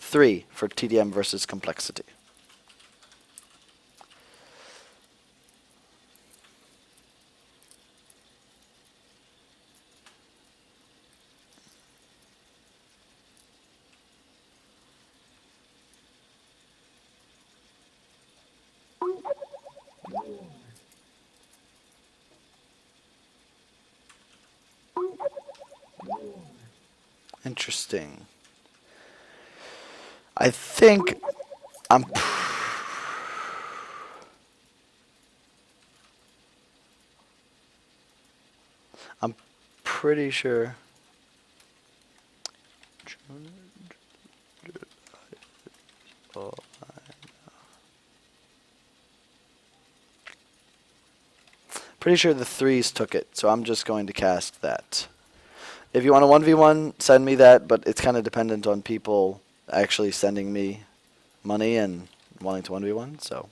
3 for tdM versus complexity. Interesting. I think I'm pretty sure. Pretty sure the 3s took it, so I'm just going to cast that. If you want a 1v1, send me that, but it's kind of dependent on people actually sending me money and wanting to 1v1, so.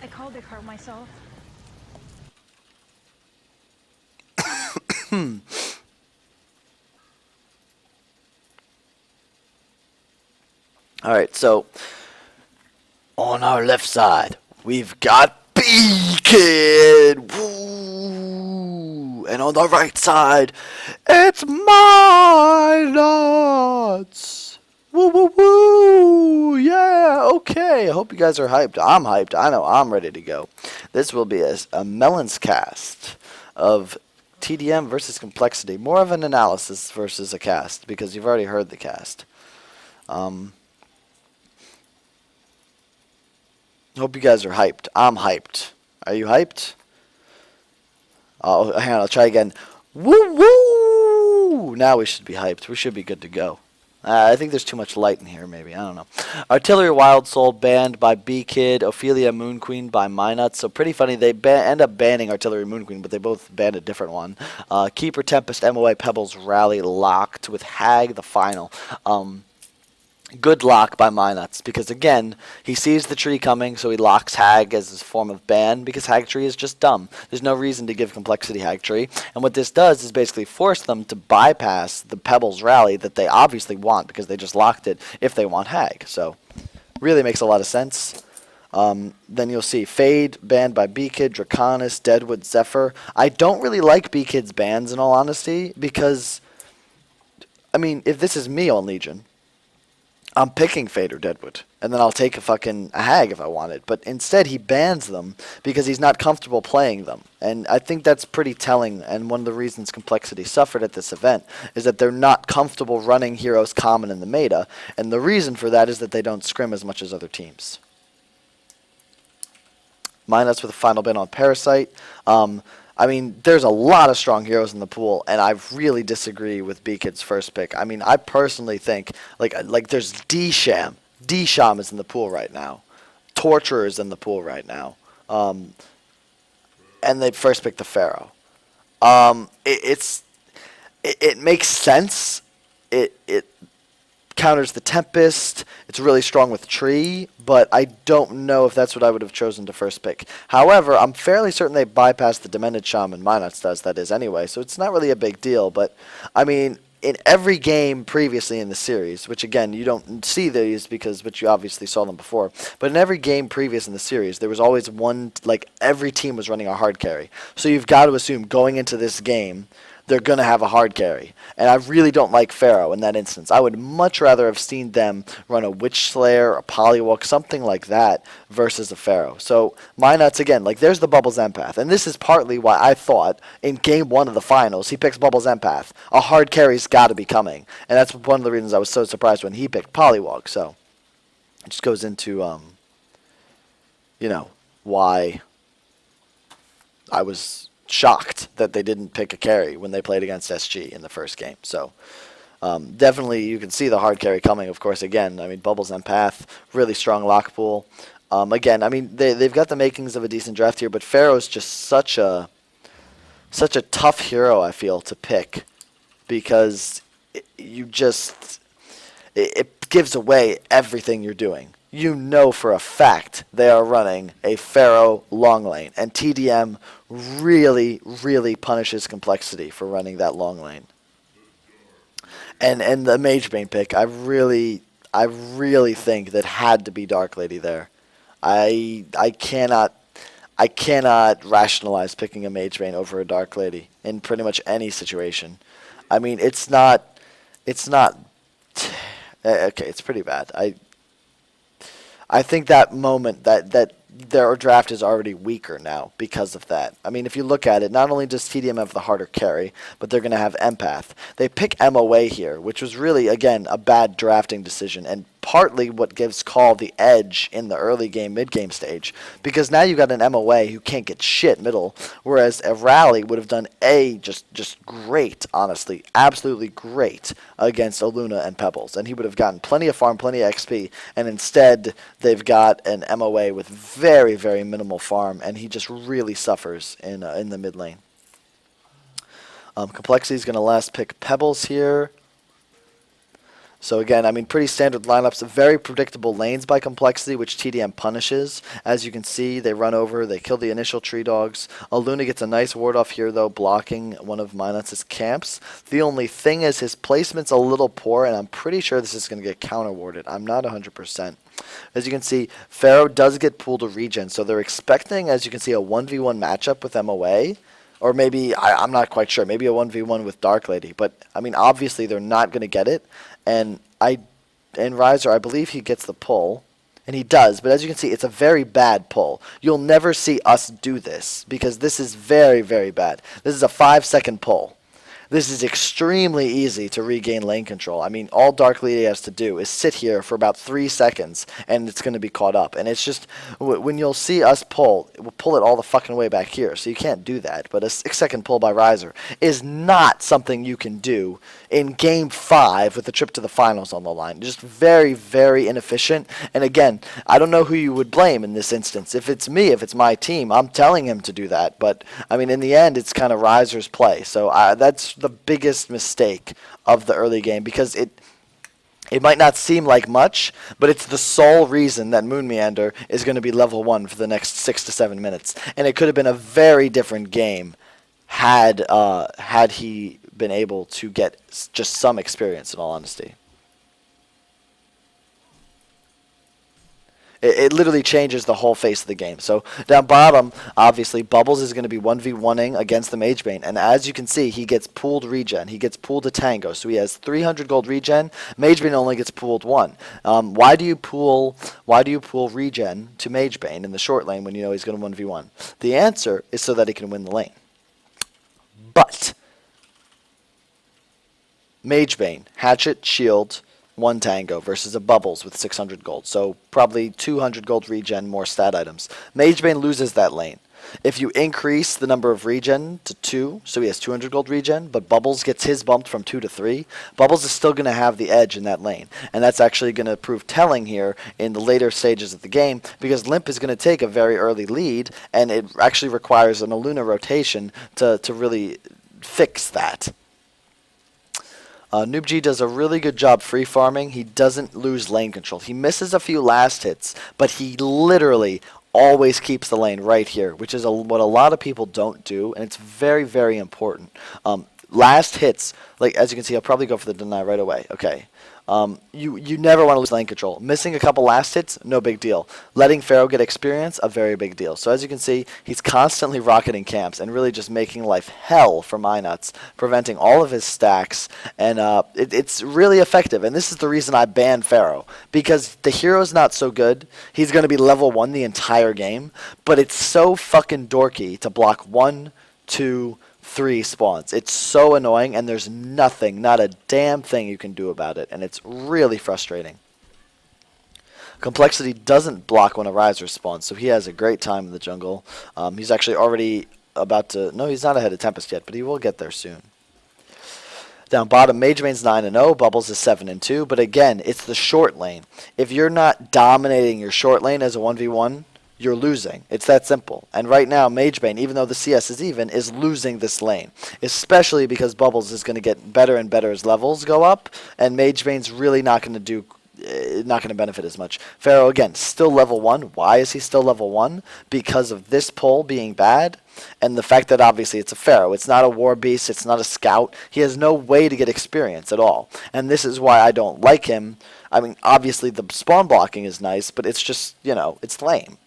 I called it hurt myself. Alright, so on our left side, we've got B-Kid! Woo! And on the right side, it's my nuts! Woo woo woo! Yeah, okay. I hope you guys are hyped. I'm hyped. I know I'm ready to go. This will be a Melon's cast of tdM versus complexity. More of an analysis versus a cast, because you've already heard the cast. Hope you guys are hyped. I'm hyped. Are you hyped? Oh, hang on. I'll try again. Woo woo! Now we should be hyped. We should be good to go. I think there's too much light in here, maybe. I don't know. Artillery Wild Soul banned by B-Kid. Ophelia Moon Queen by Minut. So pretty funny. They end up banning Artillery Moon Queen, but they both banned a different one. Keeper Tempest MOA Pebbles Rally locked with Hag the final. Good lock by Minuts, because again, he sees the tree coming, so he locks Hag as his form of ban, because Hag Tree is just dumb. There's no reason to give Complexity Hag Tree, and what this does is basically force them to bypass the Pebbles Rally that they obviously want, because they just locked it, if they want Hag. So, really makes a lot of sense. Then you'll see Fade, banned by B-Kid, Draconis, Deadwood, Zephyr. I don't really like B-Kid's bans, in all honesty, because, I mean, if this is me on Legion, I'm picking Fade or Deadwood, and then I'll take a Hag if I want it. But instead, he bans them because he's not comfortable playing them. And I think that's pretty telling, and one of the reasons Complexity suffered at this event is that they're not comfortable running heroes common in the meta, and the reason for that is that they don't scrim as much as other teams. Minus with a final ban on Parasite. I mean, there's a lot of strong heroes in the pool, and I really disagree with B-Kid's first pick. I mean, I personally think, like there's D-Sham. D-Sham is in the pool right now. Torturer is in the pool right now. And they first picked the Pharaoh. It makes sense. It counters the Tempest. It's really strong with Tree, but I don't know if that's what I would have chosen to first pick. However, I'm fairly certain they bypassed the Demented Shaman. Minuts does, that is, anyway, so it's not really a big deal. But, I mean, in every game previously in the series, which, again, you don't see these but you obviously saw them before, but in every game previous in the series, there was always one, like, every team was running a hard carry. So you've got to assume going into this game, they're going to have a hard carry. And I really don't like Pharaoh in that instance. I would much rather have seen them run a Witch Slayer, a Polywalk, something like that, versus a Pharaoh. So, Minuts, again, like, there's the Bubbles Empath. And this is partly why I thought, in Game 1 of the finals, he picks Bubbles Empath. A hard carry's got to be coming. And that's one of the reasons I was so surprised when he picked Polywalk. So, it just goes into, you know, why I was shocked that they didn't pick a carry when they played against SG in the first game. So definitely you can see the hard carry coming, of course. Again, I mean, Bubbles Empath, really strong lock pool. Again, I mean, they've got the makings of a decent draft here, but Pharaoh's just such a tough hero, I feel, to pick, because it gives away everything you're doing. You know for a fact they are running a Pharaoh long lane, and tdM really, really punishes Complexity for running that long lane. And the Mage Bane pick, I really think that had to be Dark Lady there. I cannot rationalize picking a Mage Bane over a Dark Lady in pretty much any situation. I mean, it's not okay, it's pretty bad. I think that moment that their draft is already weaker now because of that. I mean, if you look at it, not only does tdM have the harder carry, but they're going to have Empath. They pick MOA here, which was really, again, a bad drafting decision, and partly what gives coL the edge in the early game, mid-game stage, because now you got an MOA who can't get shit middle, whereas a Rally would have done just great, honestly, absolutely great against Luna and Pebbles, and he would have gotten plenty of farm, plenty of XP, and instead they've got an MOA with very, very minimal farm, and he just really suffers in the mid lane. Complexity is going to last pick Pebbles here. So again, I mean, pretty standard lineups, very predictable lanes by Complexity, which tdM punishes. As you can see, they run over, they kill the initial tree dogs. Luna gets a nice ward off here, though, blocking one of Minutz's camps. The only thing is his placement's a little poor, and I'm pretty sure this is going to get counter-warded. I'm not 100%. As you can see, Pharaoh does get pulled to regen, so they're expecting, as you can see, a 1v1 matchup with MOA. Or maybe, I'm not quite sure, maybe a 1v1 with Dark Lady. But, I mean, obviously they're not going to get it. And Riser, I believe he gets the pull. And he does, but as you can see, it's a very bad pull. You'll never see us do this, because this is very, very bad. This is a 5-second pull. This is extremely easy to regain lane control. I mean, all Dark Lady has to do is sit here for about 3 seconds, and it's going to be caught up. And it's just, when you'll see us pull, we'll pull it all the fucking way back here, so you can't do that. But a 6-second pull by Riser is not something you can do in Game 5 with the trip to the finals on the line. Just very, very inefficient. And again, I don't know who you would blame in this instance. If it's me, if it's my team, I'm telling him to do that. But, I mean, in the end, it's kind of Riser's play. So that's the biggest mistake of the early game, because it might not seem like much, but it's the sole reason that Moon Meander is going to be level 1 for the next 6 to 7 minutes. And it could have been a very different game had he been able to get just some experience, in all honesty. It literally changes the whole face of the game. So down bottom, obviously, Bubbles is going to be 1v1ing against the Mage Bane. And as you can see, he gets pooled regen. He gets pooled to Tango. So he has 300 gold regen. Mage Bane only gets pooled 1. Why do you pool regen to Mage Bane in the short lane when you know he's going to 1v1? The answer is so that he can win the lane. But Mage Bane, Hatchet, Shield, 1 Tango versus a Bubbles with 600 gold. So probably 200 gold regen, more stat items. Mage Bane loses that lane. If you increase the number of regen to 2, so he has 200 gold regen, but Bubbles gets his bumped from 2 to 3, Bubbles is still going to have the edge in that lane. And that's actually going to prove telling here in the later stages of the game, because Limp is going to take a very early lead, and it actually requires an Luna rotation to really fix that. NoobG does a really good job free farming. He doesn't lose lane control. He misses a few last hits, but he literally always keeps the lane right here, which is what a lot of people don't do, and it's very, very important. Last hits, like as you can see, I'll probably go for the deny right away. Okay. You never want to lose lane control. Missing a couple last hits, no big deal. Letting Pharaoh get experience, a very big deal. So as you can see, he's constantly rocketing camps and really just making life hell for Minuts, preventing all of his stacks, and it's really effective. And this is the reason I banned Pharaoh, because the hero's not so good. He's going to be level 1 the entire game, but it's so fucking dorky to block 1, 2, 3 spawns. It's so annoying, and there's nothing, not a damn thing you can do about it, and it's really frustrating. Complexity doesn't block when a Riser spawns, so he has a great time in the jungle. He's actually already about to... No, he's not ahead of Tempest yet, but he will get there soon. Down bottom, Magebane's 9-0, Bubbles is 7-2. But again, it's the short lane. If you're not dominating your short lane as a 1v1, you're losing. It's that simple. And right now, Magebane, even though the CS is even, is losing this lane. Especially because Bubbles is going to get better and better as levels go up, and Magebane's really not going to benefit as much. Pharaoh, again, still level 1. Why is he still level 1? Because of this pull being bad, and the fact that obviously it's a Pharaoh. It's not a War Beast. It's not a Scout. He has no way to get experience at all. And this is why I don't like him. I mean, obviously the spawn blocking is nice, but it's just, you know, it's lame.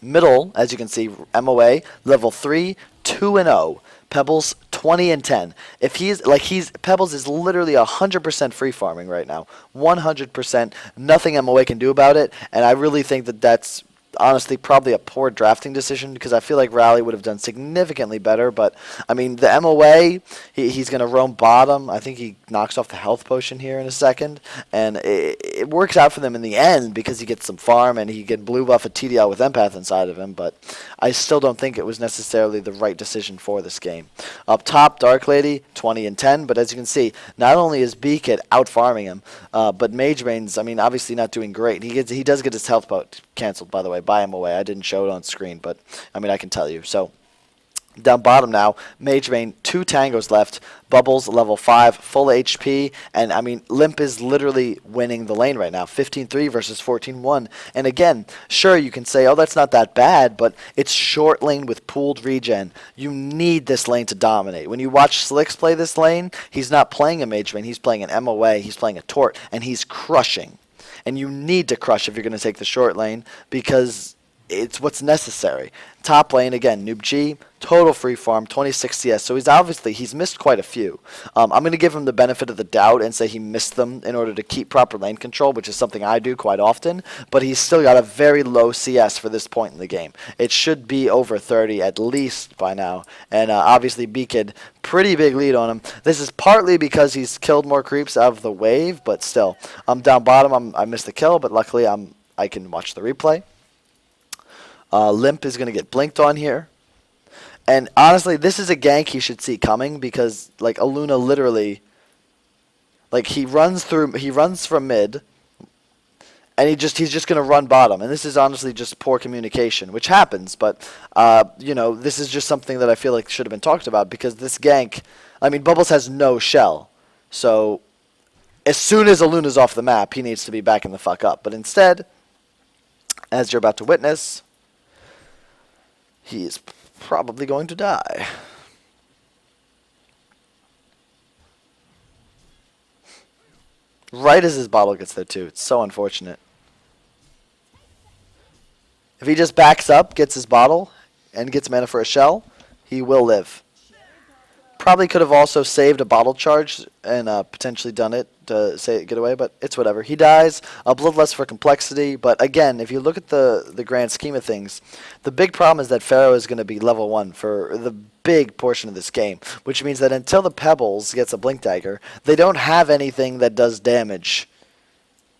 Middle, as you can see, MOA, level 3, 2-0. Pebbles 20-10. If Pebbles is literally 100% free farming right now. 100%. Nothing MOA can do about it, and I really think that that's honestly probably a poor drafting decision because I feel like Rally would have done significantly better. But I mean, the MOA, he's going to roam bottom. I think he knocks off the health potion here in a second, and it works out for them in the end because he gets some farm and he can blue buff a TDL with empath inside of him. But I still don't think it was necessarily the right decision for this game. Up top, Dark Lady 20-10. But as you can see, not only is B-Kid out farming him, but Magebane's, I mean, obviously not doing great. He does get his health pot canceled, by the way, by MOA. I didn't show it on screen, but I mean, I can tell you. So down bottom now, Magebane, 2 tangos left, Bubbles level 5, full HP, and I mean, Limp is literally winning the lane right now, 15-3 versus 14-1. And again, sure, you can say, oh, that's not that bad, but it's short lane with pooled regen. You need this lane to dominate. When you watch Slicks play this lane, he's not playing a Magebane, he's playing an MOA, he's playing a Tort, and he's crushing. And you need to crush if you're going to take the short lane because it's what's necessary. Top lane, again, Noob G, total free farm, 26 CS. So he's missed quite a few. I'm going to give him the benefit of the doubt and say he missed them in order to keep proper lane control, which is something I do quite often. But he's still got a very low CS for this point in the game. It should be over 30 at least by now. And obviously B-Kid, pretty big lead on him. This is partly because he's killed more creeps out of the wave, but still. Down bottom, I missed the kill, but luckily I can watch the replay. Limp is going to get blinked on here. And honestly, this is a gank he should see coming because, like, Aluna literally, like, he runs from mid, and he's just going to run bottom. And this is honestly just poor communication, which happens. But, you know, this is just something that I feel like should have been talked about because this gank, I mean, Bubbles has no shell. So, as soon as Aluna's off the map, he needs to be backing the fuck up. But instead, as you're about to witness, he is probably going to die. Right as his bottle gets there, too. It's so unfortunate. If he just backs up, gets his bottle, and gets mana for a shell, he will live. Probably could have also saved a bottle charge and potentially done it to get away, but it's whatever. He dies. A Bloodlust for complexity, but again, if you look at the grand scheme of things, the big problem is that Pharaoh is going to be level 1 for the big portion of this game, which means that until the Pebbles gets a Blink Dagger, they don't have anything that does damage,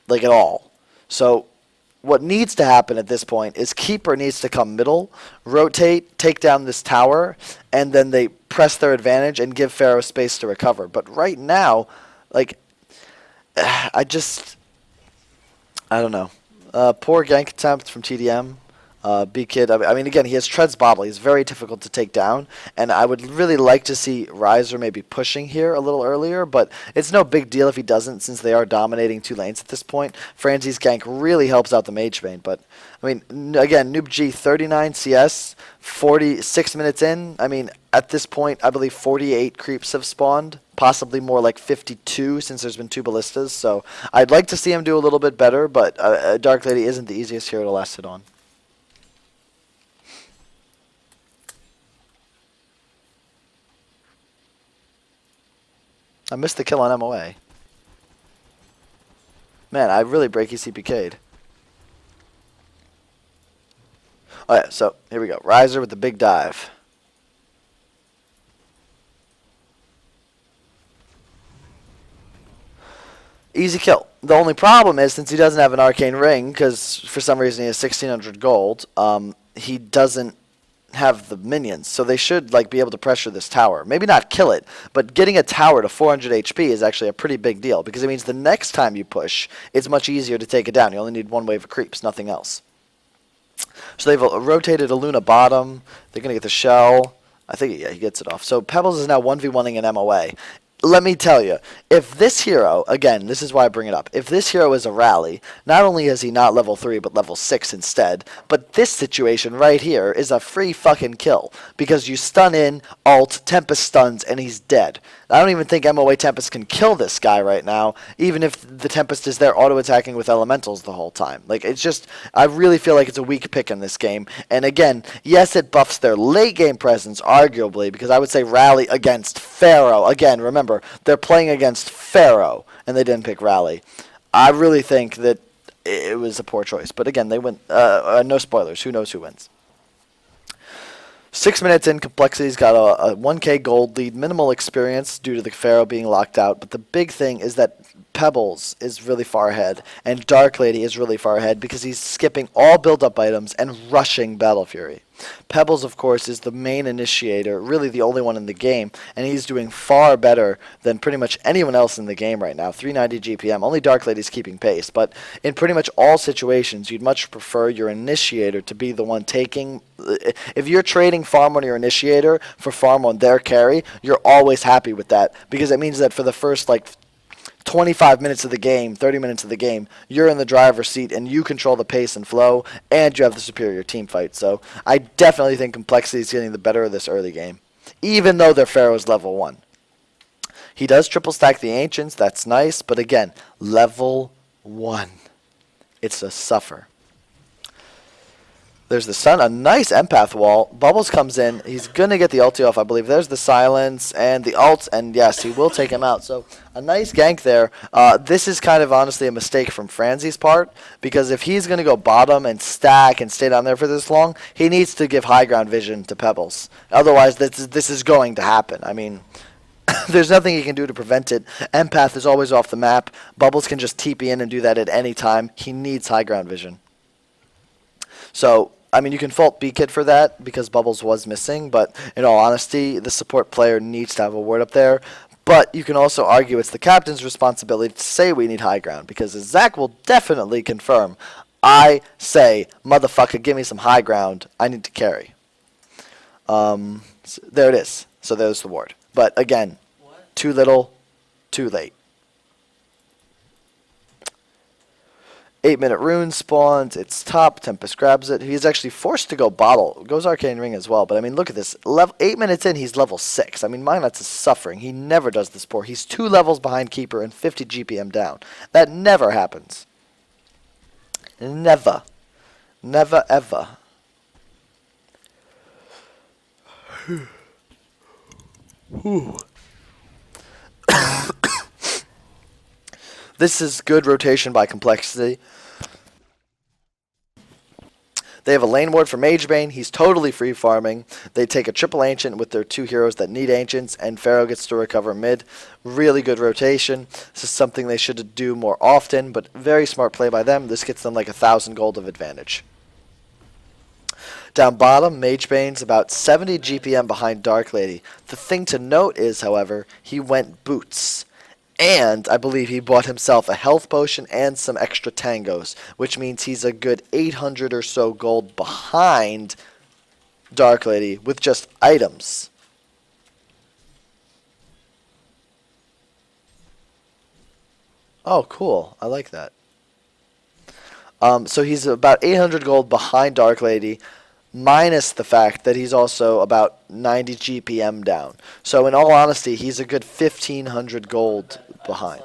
like at all. So what needs to happen at this point is Keeper needs to come middle, rotate, take down this tower, and then they press their advantage and give Pharaoh space to recover. But right now, like, I don't know. Poor gank attempt from tdM. B-Kid, I mean, again, he has Tread's Bobble. He's very difficult to take down, and I would really like to see Riser maybe pushing here a little earlier, but it's no big deal if he doesn't since they are dominating 2 lanes at this point. Franzi's gank really helps out the Magebane, but, I mean, again, Noob G, 39 CS, 46 minutes in. I mean, at this point, I believe 48 creeps have spawned, possibly more like 52 since there's been 2 ballistas, so I'd like to see him do a little bit better, but Dark Lady isn't the easiest hero to last hit on. I missed the kill on MOA. Man, I really break CPK'd. Oh yeah, so here we go. Riser with the big dive. Easy kill. The only problem is since he doesn't have an arcane ring, because for some reason he has 1,600 gold, he doesn't have the minions, so they should like be able to pressure this tower. Maybe not kill it, but getting a tower to 400 HP is actually a pretty big deal because it means the next time you push, it's much easier to take it down. You only need one wave of creeps, nothing else. So they've rotated a Luna bottom. They're going to get the shell. I think, yeah, he gets it off. So Pebbles is now 1v1ing an MOA. Let me tell you, if this hero, again, this is why I bring it up, if this hero is a rally, not only is he not level 3, but level 6 instead, but this situation right here is a free fucking kill, because you stun in, ult, Tempest stuns, and he's dead. I don't even think MOA Tempest can kill this guy right now, even if the Tempest is there auto-attacking with elementals the whole time. Like, it's just, I really feel like it's a weak pick in this game, and again, yes, it buffs their late-game presence, arguably, because I would say rally against Pharaoh. Again, remember, they're playing against Pharaoh, and they didn't pick Rally. I really think that it was a poor choice. But again, they win. No spoilers. Who knows who wins? 6 minutes in, Complexity's got a 1k gold lead, minimal experience due to the Pharaoh being locked out. But the big thing is that Pebbles is really far ahead, and Dark Lady is really far ahead because he's skipping all build-up items and rushing Battle Fury. Pebbles, of course, is the main initiator, really the only one in the game, and he's doing far better than pretty much anyone else in the game right now. 390 GPM. Only Dark Lady's keeping pace, but in pretty much all situations, you'd much prefer your initiator to be the one taking. If you're trading farm on your initiator for farm on their carry, you're always happy with that because it means that for the first 25 minutes of the game, 30 minutes of the game, you're in the driver's seat and you control the pace and flow, and you have the superior team fight. So I definitely think Complexity is getting the better of this early game, even though their Pharaoh's level 1. He does triple stack the Ancients, that's nice, but again, level 1. It's a suffer. There's the Sun, a nice empath wall. Bubbles comes in. He's going to get the ulti off, I believe. There's the silence and the ult, and yes, he will take him out. So a nice gank there. This is kind of honestly a mistake from Franzi's part, because if he's going to go bottom and stack and stay down there for this long, he needs to give high ground vision to Pebbles. Otherwise, this is going to happen. I mean, there's nothing he can do to prevent it. Empath is always off the map. Bubbles can just TP in and do that at any time. He needs high ground vision. So, I mean, you can fault B-Kid for that because Bubbles was missing, but in all honesty, the support player needs to have a word up there. But you can also argue it's the captain's responsibility to say we need high ground, because as Zach will definitely confirm, I say, motherfucker, give me some high ground. I need to carry. So there it is. So there's the ward. But again, too little, too late. 8-minute rune spawns. It's top. Tempest grabs it. He's actually forced to go bottle. Goes Arcane Ring as well. But I mean, look at this. 8 minutes in, he's level 6. I mean, Magnets is suffering. He never does this poor. He's 2 levels behind Keeper and 50 GPM down. That never happens. Never. Never ever. This is good rotation by Complexity. They have a lane ward for Magebane. He's totally free farming. They take a triple Ancient with their 2 heroes that need Ancients, and Pharaoh gets to recover mid. Really good rotation. This is something they should do more often, but very smart play by them. This gets them like 1,000 gold of advantage. Down bottom, Magebane's about 70 GPM behind Dark Lady. The thing to note is, however, he went boots. And I believe he bought himself a health potion and some extra tangos, which means he's a good 800 or so gold behind Dark Lady with just items. Oh, cool. I like that. So he's about 800 gold behind Dark Lady, minus the fact that he's also about 90 GPM down. So in all honesty, he's a good 1,500 gold behind.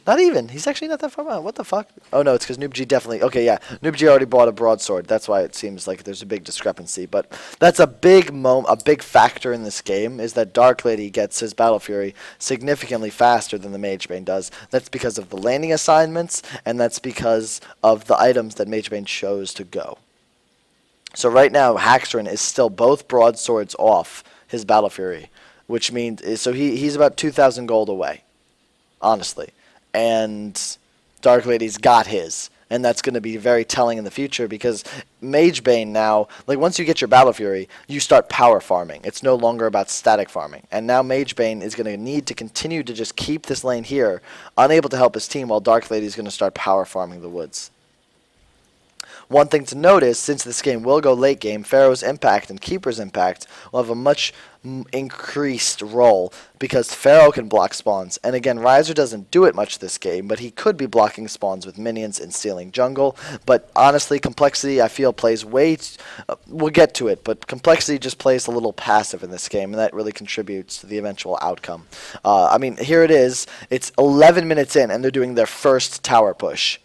Not even. He's actually not that far behind. What the fuck? Oh, no, it's because NoobG definitely... Okay, yeah. NoobG already bought a broadsword. That's why it seems like there's a big discrepancy. But that's a big factor in this game, is that Dark Lady gets his Battle Fury significantly faster than the Magebane does. That's because of the landing assignments, and that's because of the items that Magebane chose to go. So right now, Haxrin is still both broadswords off his Battle Fury, which means... So he's about 2,000 gold away, honestly. And Dark Lady's got his. and that's going to be very telling in the future because Mage Bane now, like once you get your Battle Fury, you start power farming. It's no longer about static farming. And now Mage Bane is going to need to continue to just keep this lane here, unable to help his team, while Dark Lady is going to start power farming the woods. One thing to notice, since this game will go late game, Pharaoh's impact and Keeper's impact will have a much increased role because Pharaoh can block spawns. And again, Riser doesn't do it much this game, but he could be blocking spawns with minions and stealing jungle. But honestly, Complexity, I feel, plays we'll get to it, but Complexity just plays a little passive in this game, and that really contributes to the eventual outcome. I mean, here it is. It's 11 minutes in, and they're doing their first tower push.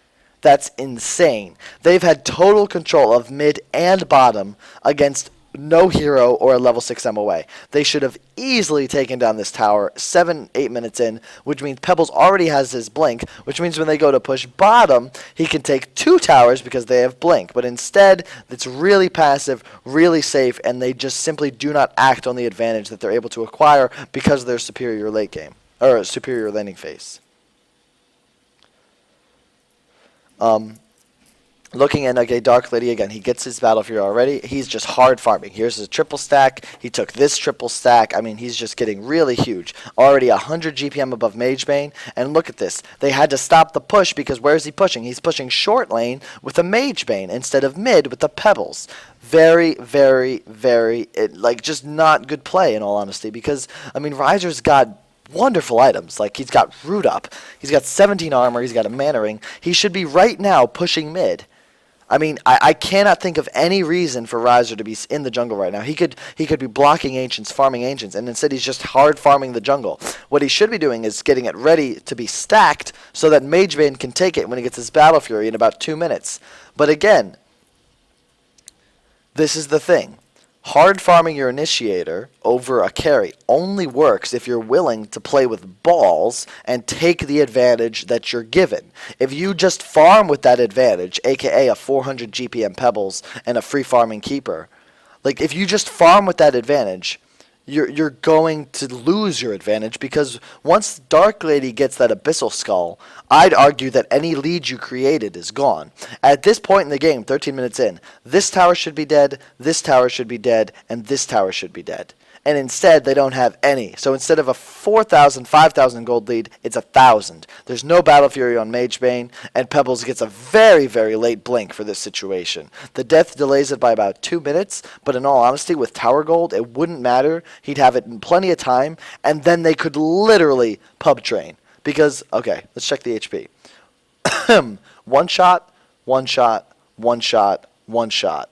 That's insane. They've had total control of mid and bottom against no hero or a level 6 MOA. They should have easily taken down this tower 7-8 minutes in, which means Pebbles already has his blink, which means when they go to push bottom, he can take 2 towers because they have blink. But instead, it's really passive, really safe, and they just simply do not act on the advantage that they're able to acquire because of their superior late game, or superior laning phase. Looking at, okay, Dark Lady again, he gets his Battle Fury already. He's just hard farming. Here's his triple stack. He took this triple stack. I mean, he's just getting really huge. Already 100 GPM above Mage Bane. And look at this. They had to stop the push because where is he pushing? He's pushing short lane with a Mage Bane instead of mid with the Pebbles. Very, very, very, like, just not good play in all honesty because, I mean, Riser's got wonderful items. Like, he's got Root Up. He's got 17 armor. He's got a Mana Ring. He should be right now pushing mid. I mean, I cannot think of any reason for Riser to be in the jungle right now. He could be blocking Ancients, farming Ancients, and instead he's just hard farming the jungle. What he should be doing is getting it ready to be stacked so that Mage Bane can take it when he gets his Battle Fury in about 2 minutes. But again, this is the thing. Hard farming your initiator over a carry only works if you're willing to play with balls and take the advantage that you're given. If you just farm with that advantage, aka a 400 GPM Pebbles and a free farming Keeper, like if you just farm with that advantage, you're going to lose your advantage because once Dark Lady gets that Abyssal Skull, I'd argue that any lead you created is gone. At this point in the game, 13 minutes in, this tower should be dead, this tower should be dead, and this tower should be dead. And instead, they don't have any. So instead of a 4,000, 5,000 gold lead, it's 1,000. There's no Battle Fury on Mage Bane, and Pebbles gets a very, very late blink for this situation. The death delays it by about 2 minutes, but in all honesty, with Tower Gold, it wouldn't matter. He'd have it in plenty of time, and then they could literally pub train. Because, okay, let's check the HP. One shot, one shot, one shot, one shot.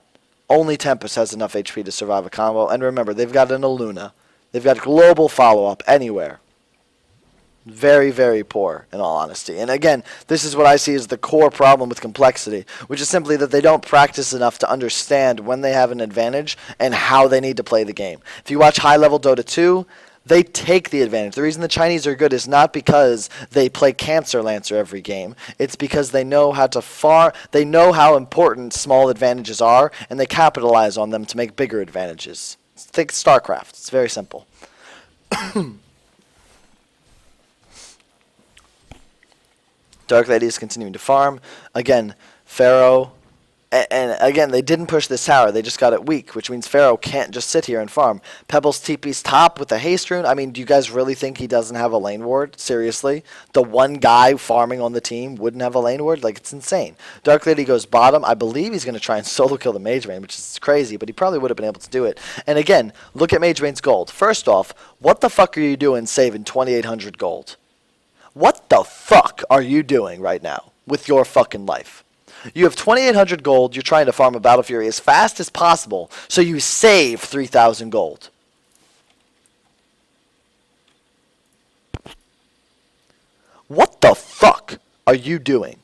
Only Tempest has enough HP to survive a combo. And remember, they've got an Aluna. They've got global follow-up anywhere. Very, very poor, in all honesty. And again, this is what I see as the core problem with Complexity, which is simply that they don't practice enough to understand when they have an advantage and how they need to play the game. If you watch high-level Dota 2, they take the advantage. The reason the Chinese are good is not because they play Cancer Lancer every game. It's because they know how to farm. They know how important small advantages are, and they capitalize on them to make bigger advantages. Think StarCraft. It's very simple. Dark Lady is continuing to farm. Again, Pharaoh. And again, they didn't push this tower. They just got it weak, which means Pharaoh can't just sit here and farm. Pebbles TP's top with the haste rune. I mean, do you guys really think he doesn't have a lane ward? Seriously? The one guy farming on the team wouldn't have a lane ward? Like, it's insane. Dark Lady goes bottom. I believe he's going to try and solo kill the Mage Bane, which is crazy, but he probably would have been able to do it. And again, look at Mage Bane's gold. First off, what the fuck are you doing saving 2,800 gold? What the fuck are you doing right now with your fucking life? You have 2,800 gold. You're trying to farm a Battle Fury as fast as possible, so you save 3,000 gold. What the fuck are you doing?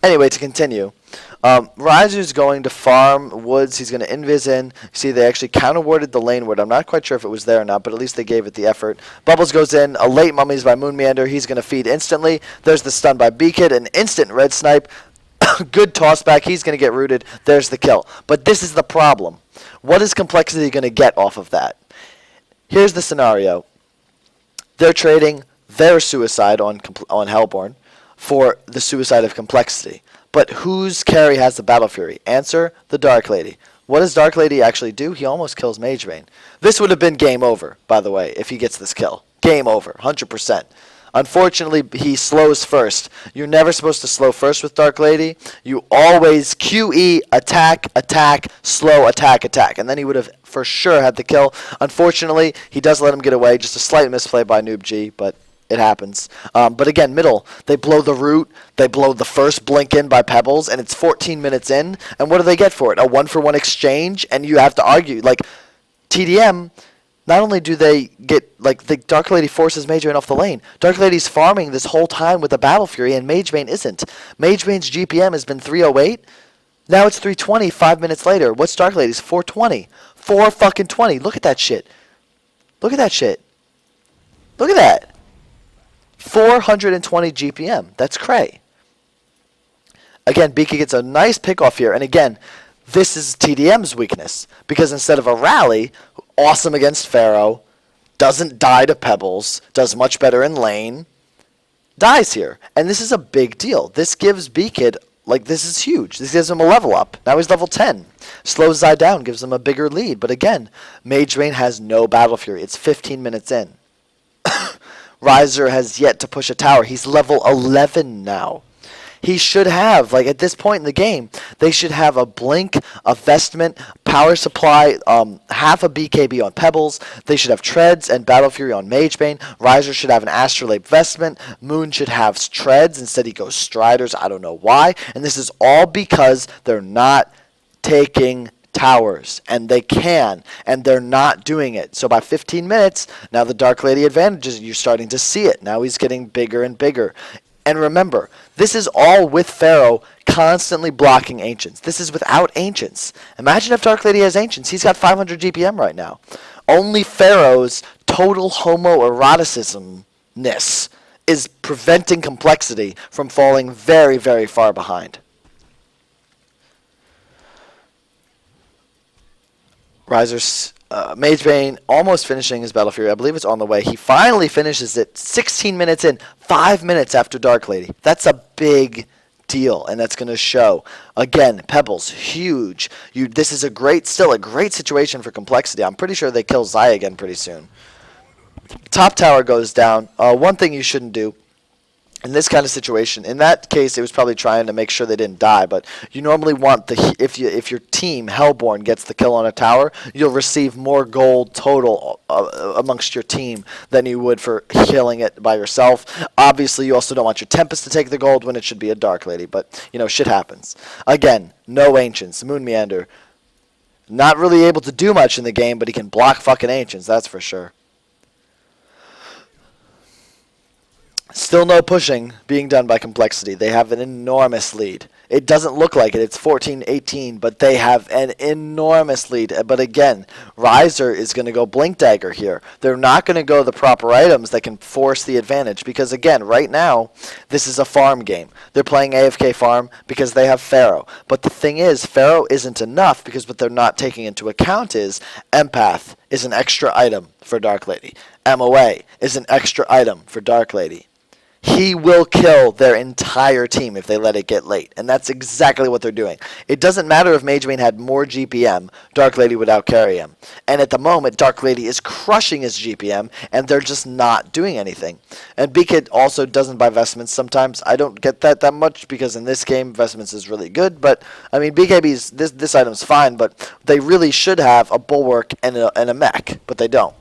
Anyway, to continue, Riser's going to farm woods. He's going to invis in. See, they actually counter-warded the lane ward. I'm not quite sure if it was there or not, but at least they gave it the effort. Bubbles goes in. A late Mummies by Moon Meander. He's going to feed instantly. There's the stun by B-Kid. An instant red snipe. Good toss back. He's going to get rooted. There's the kill. But this is the problem. What is Complexity going to get off of that? Here's the scenario. They're trading their suicide on Hellborn for the suicide of complexity. But whose carry has the Battle Fury? Answer, the Dark Lady. What does Dark Lady actually do? He almost kills Mage Bane. This would have been game over, by the way, if he gets this kill. Game over, 100%. Unfortunately, he slows first. You're never supposed to slow first with Dark Lady. You always QE, attack, attack, slow, attack, attack. And then he would have for sure had the kill. Unfortunately, he does let him get away. Just a slight misplay by Noob G, but it happens. But again, middle, they blow the root. They blow the first blink in by Pebbles, and it's 14 minutes in. And what do they get for it? A 1-for-1 exchange, and you have to argue. Like, tdM, not only do they get, like, the Dark Lady forces Mage Bane off the lane, Dark Lady's farming this whole time with the Battle Fury, and Mage Bane isn't. Mage Bane's GPM has been 308. Now it's 320 5 minutes later. What's Dark Lady's? 420. 4 fucking 20. Look at that shit. Look at that shit. Look at that. 420 GPM. That's cray. Again, BK gets a nice pick off here. And again, this is tdM's weakness. Because instead of a rally, awesome against Pharaoh, doesn't die to Pebbles, does much better in lane, dies here. And this is a big deal. This gives BKid, like, this is huge. This gives him a level up. Now he's level 10. Slows Zai down, gives him a bigger lead. But again, Mage Bane has no Battle Fury. It's 15 minutes in. Riser has yet to push a tower. He's level 11 now. He should have, like, at this point in the game, they should have a blink, a vestment, power supply, half a BKB on Pebbles. They should have treads and Battle Fury on Mage Bane. Riser should have an Astrolabe vestment. Moon should have treads. Instead, he goes Striders. I don't know why. And this is all because they're not taking towers, and they can, and they're not doing it. So by 15 minutes, now the Dark Lady advantages, you're starting to see it. Now he's getting bigger and bigger. And remember, this is all with Pharaoh constantly blocking Ancients. This is without Ancients. Imagine if Dark Lady has Ancients. He's got 500 GPM right now. Only Pharaoh's total homoeroticismness is preventing complexity from falling very, very far behind. Riser's Mage Bane almost finishing his Battle Fury. I believe it's on the way. He finally finishes it 16 minutes in, 5 minutes after Dark Lady. That's a big deal, and that's going to show. Again, Pebbles, huge. This is still a great situation for complexity. I'm pretty sure they kill Zai again pretty soon. Top tower goes down. One thing you shouldn't do in this kind of situation, in that case, it was probably trying to make sure they didn't die. But you normally want if your team Hellborn gets the kill on a tower, you'll receive more gold total amongst your team than you would for killing it by yourself. Obviously, you also don't want your Tempest to take the gold when it should be a Dark Lady. But shit happens. Again, no Ancients. Moon Meander, not really able to do much in the game, but he can block fucking Ancients. That's for sure. Still no pushing being done by complexity. They have an enormous lead. It doesn't look like it. It's 14-18, but they have an enormous lead. But again, Riser is going to go Blink Dagger here. They're not going to go the proper items that can force the advantage. Because again, right now, this is a farm game. They're playing AFK farm because they have Pharaoh. But the thing is, Pharaoh isn't enough because what they're not taking into account is Empath is an extra item for Dark Lady. MOA is an extra item for Dark Lady. He will kill their entire team if they let it get late. And that's exactly what they're doing. It doesn't matter if Mage Bane had more GPM, Dark Lady would outcarry him. And at the moment, Dark Lady is crushing his GPM, and they're just not doing anything. And BKid also doesn't buy vestments sometimes. I don't get that much because in this game, vestments is really good. But, I mean, BKB's, this item's fine, but they really should have a bulwark and a mech, but they don't.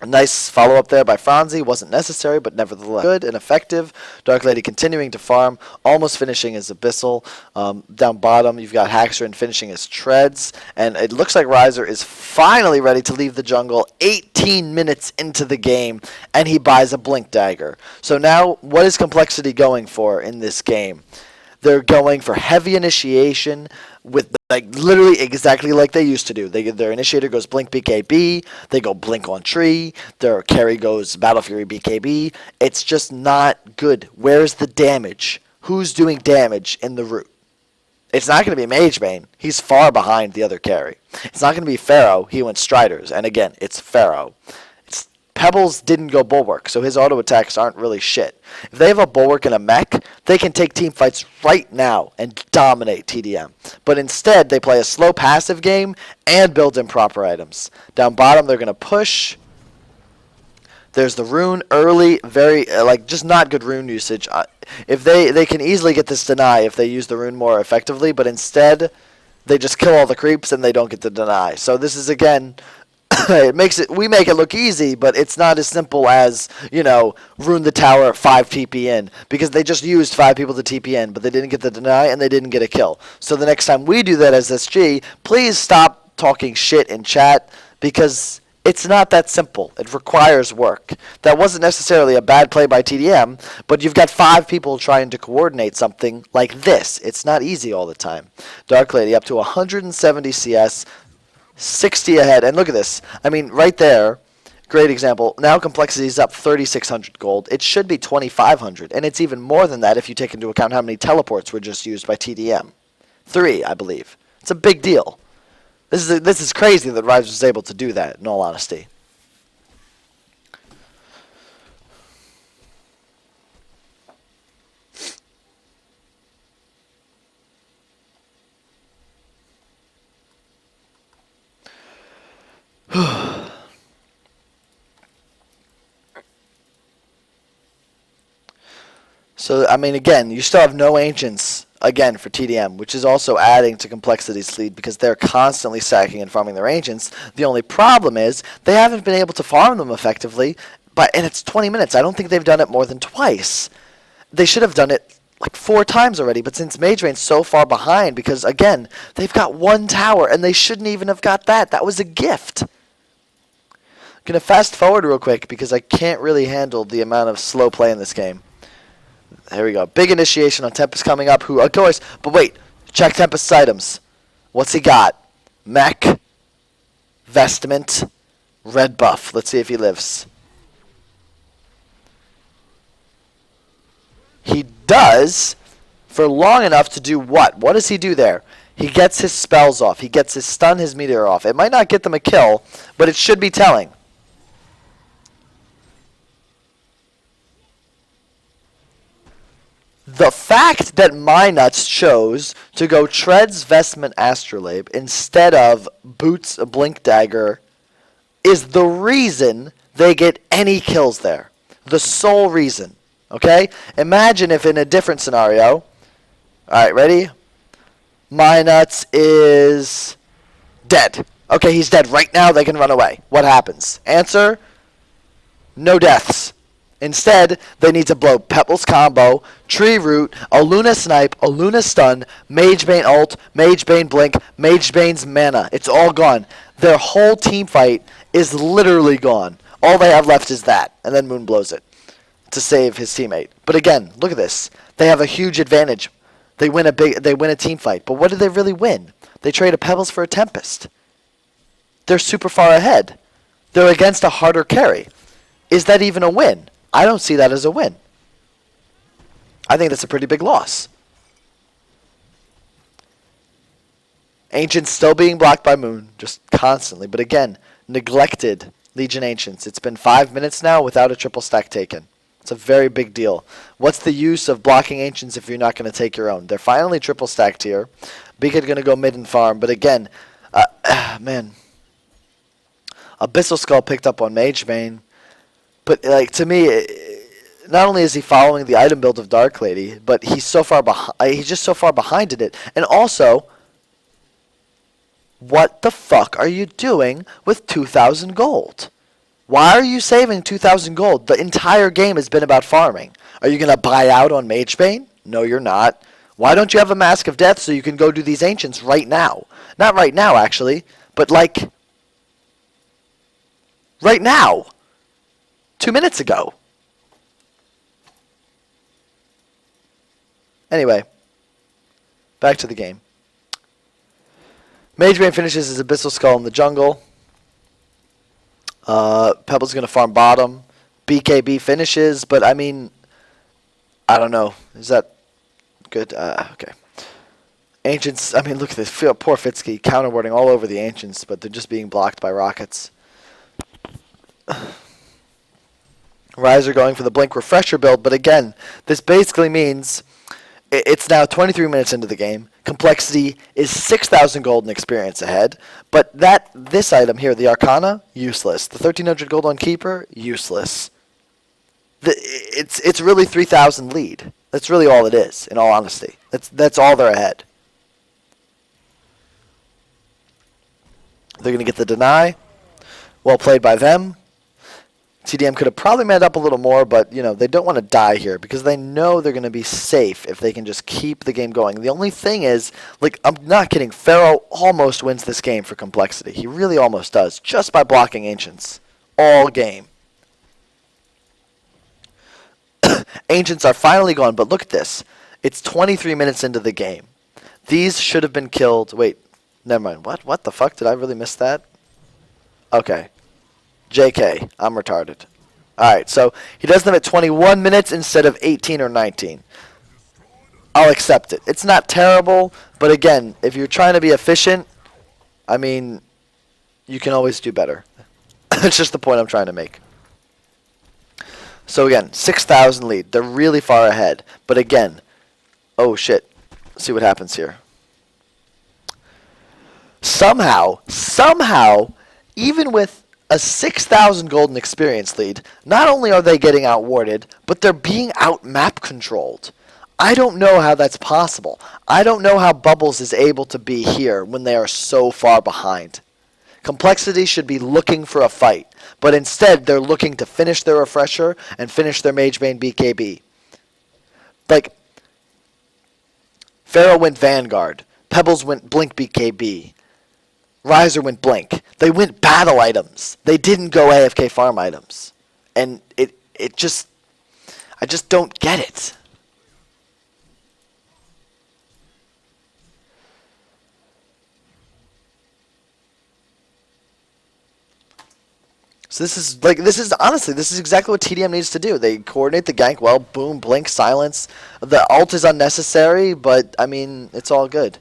A nice follow-up there by Franzi. Wasn't necessary, but nevertheless good and effective. Dark Lady continuing to farm, almost finishing his Abyssal. Down bottom, you've got Haxorn finishing his Treads. And it looks like Riser is finally ready to leave the jungle 18 minutes into the game, and he buys a Blink Dagger. So now, what is Complexity going for in this game? They're going for heavy initiation with literally exactly like they used to do. Their initiator goes Blink BKB. They go Blink on Tree. Their carry goes Battle Fury BKB. It's just not good. Where's the damage? Who's doing damage in the root? It's not going to be Mage Bane. He's far behind the other carry. It's not going to be Pharaoh. He went Striders. And again, it's Pharaoh. It's Pebbles didn't go Bulwark, so his auto attacks aren't really shit. If they have a Bulwark and a mech, they can take team fights right now and dominate tdM. But instead, they play a slow passive game and build in proper items. Down bottom, they're going to push. There's the rune early, very, just not good rune usage. If they can easily get this deny if they use the rune more effectively, but instead, they just kill all the creeps and they don't get the deny. So this is, again, we make it look easy, but it's not as simple as, rune the tower 5 TP in, because they just used 5 people to TP in, but they didn't get the deny and they didn't get a kill. So the next time we do that as SG, please stop talking shit in chat, because it's not that simple. It requires work. That wasn't necessarily a bad play by tdM, but you've got 5 people trying to coordinate something like this. It's not easy all the time. Dark Lady up to 170 CS, 60 ahead. And look at this. I mean, right there, great example. Now complexity is up 3,600 gold. It should be 2,500, and it's even more than that if you take into account how many teleports were just used by tdM. 3, I believe. It's a big deal. This is crazy that Rise was able to do that, in all honesty. So, I mean, again, you still have no ancients, again, for tdM, which is also adding to complexity's lead because they're constantly sacking and farming their ancients. The only problem is they haven't been able to farm them effectively, and it's 20 minutes. I don't think they've done it more than twice. They should have done it like 4 times already, but since Mage Bane's so far behind, because, again, they've got 1 tower, and they shouldn't even have got that. That was a gift. I'm going to fast forward real quick because I can't really handle the amount of slow play in this game. Here we go. Big initiation on Tempest coming up. Who, of course, but wait. Check Tempest's items. What's he got? Mech, Vestment, red buff. Let's see if he lives. He does for long enough to do what? What does he do there? He gets his spells off. He gets his stun, his meteor off. It might not get them a kill, but it should be telling. The fact that MyNuts chose to go Treads, Vestment, Astrolabe instead of Boots, Blink Dagger is the reason they get any kills there. The sole reason. Okay? Imagine if in a different scenario. Alright, ready? MyNuts is dead. Okay, he's dead right now. They can run away. What happens? Answer: no deaths. Instead, they need to blow Pebbles combo, Tree Root, a Luna Snipe, a Luna Stun, Mage Bane ult, Mage Bane blink, Mage Bane's mana. It's all gone. Their whole team fight is literally gone. All they have left is that, and then Moon blows it to save his teammate. But again, look at this. They have a huge advantage. They win a team fight. But what do they really win? They trade a Pebbles for a Tempest. They're super far ahead. They're against a harder carry. Is that even a win? I don't see that as a win. I think that's a pretty big loss. Ancients still being blocked by Moon, just constantly. But again, neglected Legion Ancients. It's been 5 minutes now without a triple stack taken. It's a very big deal. What's the use of blocking Ancients if you're not going to take your own? They're finally triple stacked here. Beacon going to go mid and farm. But again, man. Abyssal Skull picked up on Mage Bane. But to me, not only is he following the item build of Dark Lady, but he's so far behind. He's just so far behind in it. And also, what the fuck are you doing with 2,000 gold? Why are you saving 2,000 gold? The entire game has been about farming. Are you gonna buy out on Mage Bane? No, you're not. Why don't you have a Mask of Death so you can go do these Ancients right now? Not right now, actually, but right now. 2 minutes ago. Anyway, back to the game. Mage Bane finishes his Abyssal Skull in the jungle. Pebble's going to farm bottom. BKB finishes, but I mean, I don't know. Is that good? Okay. Ancients, I mean, look at this. Poor Fitsky counterwarding all over the Ancients, but they're just being blocked by rockets. Riser going for the Blink Refresher build, but again, this basically means it's now 23 minutes into the game. Complexity is 6,000 gold and experience ahead, but this item here, the Arcana, useless. The 1,300 gold on Keeper, useless. It's really 3,000 lead. That's really all it is, in all honesty. That's all they're ahead. They're going to get the deny. Well played by them. tdM could have probably made up a little more, but they don't want to die here because they know they're going to be safe if they can just keep the game going. The only thing is, I'm not kidding, Pharaoh almost wins this game for Complexity. He really almost does, just by blocking Ancients all game. Ancients are finally gone, but look at this. It's 23 minutes into the game. These should have been killed. Wait, never mind. What the fuck? Did I really miss that? Okay. JK, I'm retarded. Alright, so he does them at 21 minutes instead of 18 or 19. I'll accept it. It's not terrible, but again, if you're trying to be efficient, I mean, you can always do better. That's just the point I'm trying to make. So again, 6,000 lead. They're really far ahead. But again, oh shit. Let's see what happens here. Somehow, even with a 6,000 golden experience lead, not only are they getting outwarded, but they're being out-map controlled. I don't know how that's possible. I don't know how Bubbles is able to be here when they are so far behind. Complexity should be looking for a fight, but instead they're looking to finish their Refresher and finish their Magebane BKB. Pharaoh went Vanguard. Pebbles went Blink BKB. Riser went Blink. They went battle items. They didn't go AFK farm items. And I just don't get it. So this is honestly exactly what tdM needs to do. They coordinate the gank well, boom, blink, silence. The ult is unnecessary, but I mean, it's all good.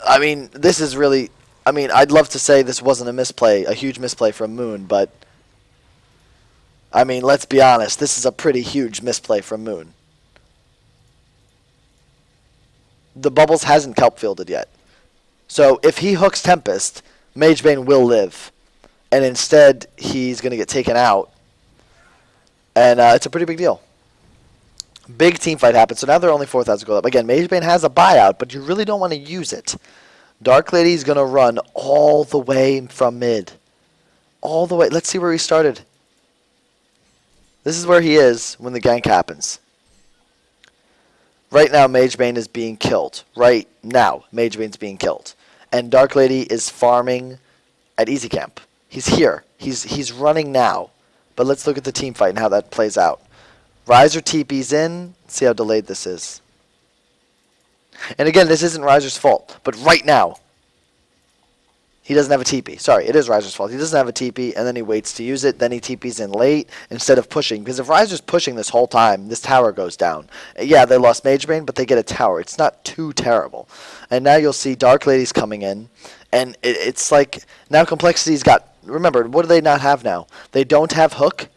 I mean, this is really, I'd love to say this wasn't a huge misplay from Moon, but I mean, let's be honest, this is a pretty huge misplay from Moon. The Bubbles hasn't kelp fielded yet. So if he hooks Tempest, Magebane will live. And instead, he's going to get taken out. And it's a pretty big deal. Big team fight happens. So now they're only 4,000 gold up. Again, Magebane has a buyout, but you really don't want to use it. Dark Lady's going to run all the way from mid. All the way. Let's see where he started. This is where he is when the gank happens. Right now, Magebane is being killed. Right now, Magebane's being killed. And Dark Lady is farming at Easy Camp. He's here. He's running now. But let's look at the team fight and how that plays out. Riser TP's in. See how delayed this is. And again, this isn't Riser's fault. But right now, he doesn't have a TP. Sorry, it is Riser's fault. He doesn't have a TP, and then he waits to use it. Then he TP's in late instead of pushing. Because if Riser's pushing this whole time, this tower goes down. Yeah, they lost Magebane, but they get a tower. It's not too terrible. And now you'll see Dark Lady's coming in. And it's like, now Complexity's got, remember, what do they not have now? They don't have Hook.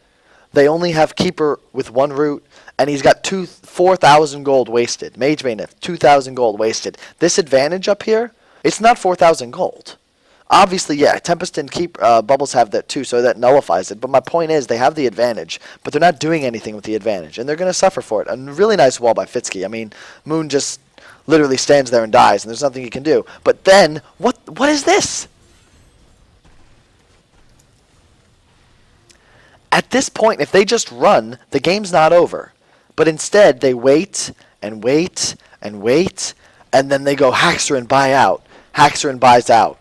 They only have Keeper with one root. And he's got 4,000 gold wasted. Magebane, 2,000 gold wasted. This advantage up here, it's not 4,000 gold. Obviously, yeah, Tempest and Bubbles have that too, so that nullifies it. But my point is, they have the advantage, but they're not doing anything with the advantage. And they're going to suffer for it. A really nice wall by Fitsky. I mean, Moon just literally stands there and dies, and there's nothing he can do. But then, what is this? At this point, if they just run, the game's not over. But instead, they wait, and wait, and wait, and then they go Haxer and buy out. Haxer and buys out.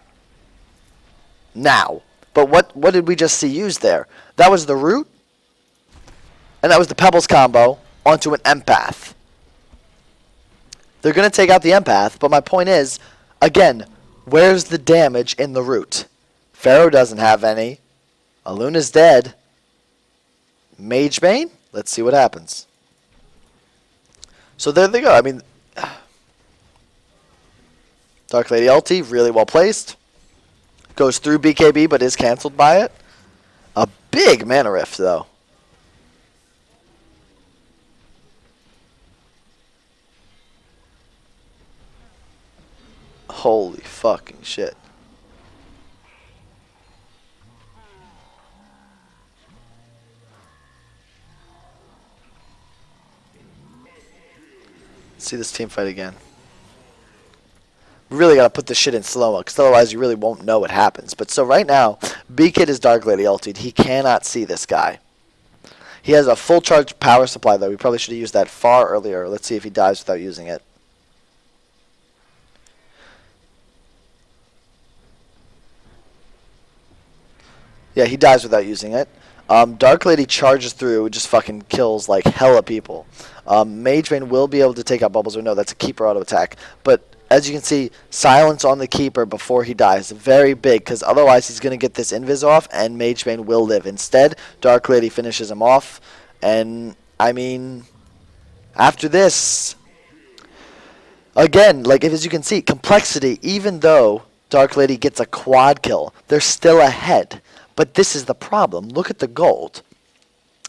Now. But what did we just see used there? That was the root, and that was the Pebbles combo onto an empath. They're going to take out the empath, but my point is, again, where's the damage in the root? Pharaoh doesn't have any. Aluna's dead. Magebane? Let's see what happens. So there they go. I mean, Dark Lady ulti, really well placed. Goes through BKB, but is cancelled by it. A big mana rift, though. Holy fucking shit. See this team fight again. We really gotta put this shit in slow-mo, because otherwise you really won't know what happens. But so right now, B-Kid is Dark Lady ulted. He cannot see this guy. He has a full charge power supply, though. We probably should have used that far earlier. Let's see if he dies without using it. Yeah, he dies without using it. Dark Lady charges through, just fucking kills like hella people. Mage Bane will be able to take out bubbles, or no, that's a keeper auto attack. But as you can see, silence on the keeper before he dies. Very big, because otherwise he's going to get this invis off, and Mage Bane will live. Instead, Dark Lady finishes him off. And, I mean, after this, again, like as you can see, Complexity, even though Dark Lady gets a quad kill, they're still ahead. But this is the problem. Look at the gold.